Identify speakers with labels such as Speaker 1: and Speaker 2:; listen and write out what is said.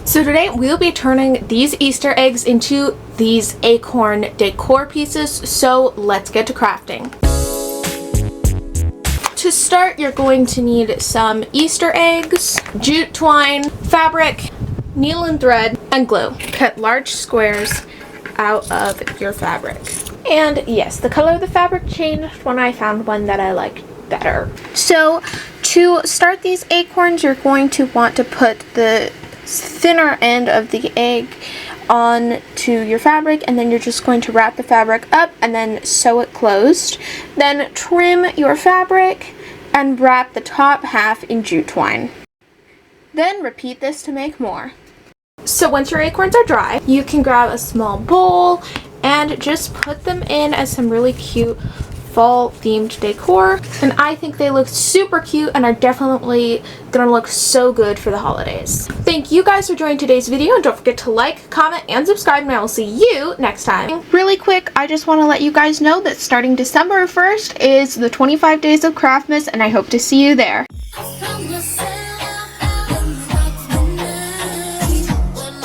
Speaker 1: So today we'll be turning these Easter eggs into these acorn decor pieces, so let's get to crafting. To start, you're going to need some Easter eggs, jute twine, fabric, needle and thread, and glue. Cut large squares out of your fabric. And yes, the color of the fabric changed when I found one that I liked better. So to start these acorns, you're going to want to put the thinner end of the egg onto your fabric, and then you're just going to wrap the fabric up and then sew it closed. Then trim your fabric and wrap the top half in jute twine. Then repeat this to make more. So once your acorns are dry, you can grab a small bowl and just put them in as some really cute fall themed decor, and I think they look super cute and are definitely gonna look so good for the holidays. Thank you guys for joining today's video, and don't forget to like, comment, and subscribe, and I will see you next time. Really quick, I just want to let you guys know that starting December 1st is the 25 days of Craftmas, and I hope to see you there.